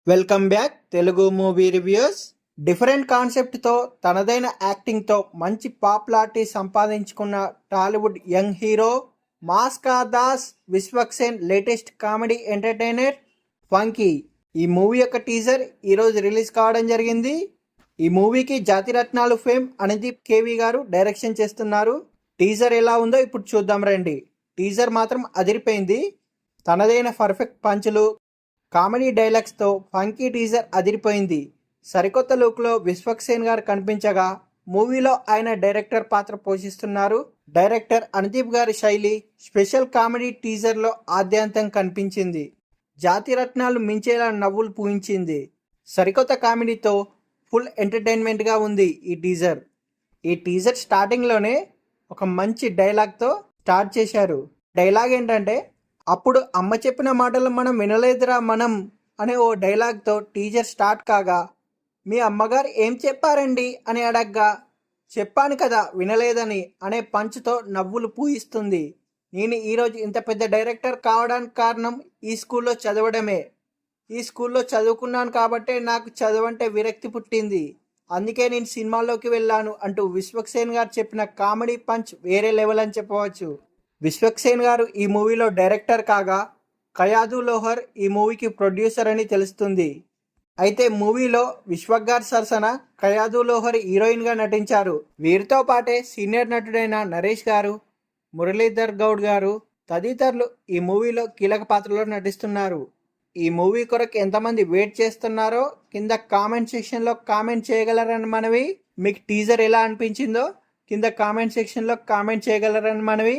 Welcome back Telugu movie reviews. Different కాన్సెప్ట్తో తనదైన యాక్టింగ్తో మంచి పాపులారిటీ సంపాదించుకున్న Tollywood young hero Mass Ka Das Vishwaksen latest comedy entertainer Funky. ఈ మూవీ యొక్క టీజర్ ఈరోజు రిలీజ్ కావడం జరిగింది. ఈ మూవీకి జాతిరత్నాలు ఫేమ్ అనుదీప్ కేవి గారు డైరెక్షన్ చేస్తున్నారు. టీజర్ ఎలా ఉందో ఇప్పుడు చూద్దాం రండి. టీజర్ మాత్రం అదిరిపోయింది. తనదైన పర్ఫెక్ట్ పంచులు, కామెడీ డైలాగ్స్తో ఫంకీ టీజర్ అదిరిపోయింది. సరికొత్త లుక్లో విశ్వక్సేన్ గారు కనిపించగా మూవీలో ఆయన డైరెక్టర్ పాత్ర పోషిస్తున్నారు. డైరెక్టర్ అనుదీప్ గారి శైలి స్పెషల్ కామెడీ టీజర్లో ఆద్యంతం కనిపించింది. జాతిరత్నాలు మించేలా నవ్వులు పూయించింది. సరికొత్త కామెడీతో ఫుల్ ఎంటర్టైన్మెంట్గా ఉంది ఈ టీజర్. ఈ టీజర్ స్టార్టింగ్లోనే ఒక మంచి డైలాగ్తో స్టార్ట్ చేశారు. డైలాగ్ ఏంటంటే, అప్పుడు అమ్మ చెప్పిన మాటలు మనం వినలేదురా మనం అనే ఓ డైలాగ్తో టీజర్ స్టార్ట్ కాగా, మీ అమ్మగారు ఏం చెప్పారండి అని అడగ్గా, చెప్పాను కదా వినలేదని అనే పంచుతో నవ్వులు పూయిస్తుంది. నేను ఈరోజు ఇంత పెద్ద డైరెక్టర్ కావడానికి కారణం ఈ స్కూల్లో చదవడమే. ఈ స్కూల్లో చదువుకున్నాను కాబట్టే నాకు చదవంటే విరక్తి పుట్టింది. అందుకే నేను సినిమాల్లోకి వెళ్ళాను అంటూ విశ్వక్సేన్ గారు చెప్పిన కామెడీ పంచ్ వేరే లెవెల్ అని చెప్పవచ్చు. విశ్వక్సేన్ గారు ఈ మూవీలో డైరెక్టర్ కాగా కయాదు లోహర్ ఈ మూవీకి ప్రొడ్యూసర్ అని తెలుస్తుంది. అయితే మూవీలో విశ్వక్ గారి సరసన కయాదు లోహర్ హీరోయిన్గా నటించారు. వీరితో పాటే సీనియర్ నటుడైన నరేష్ గారు, మురళీధర్ గౌడ్ గారు తదితరులు ఈ మూవీలో కీలక పాత్రలో నటిస్తున్నారు. ఈ మూవీ కొరకు ఎంతమంది వెయిట్ చేస్తున్నారో కింద కామెంట్ సెక్షన్లో కామెంట్ చేయగలరని మనవి. మీకు టీజర్ ఎలా అనిపించిందో కింద కామెంట్ సెక్షన్లో కామెంట్ చేయగలరని మనవి.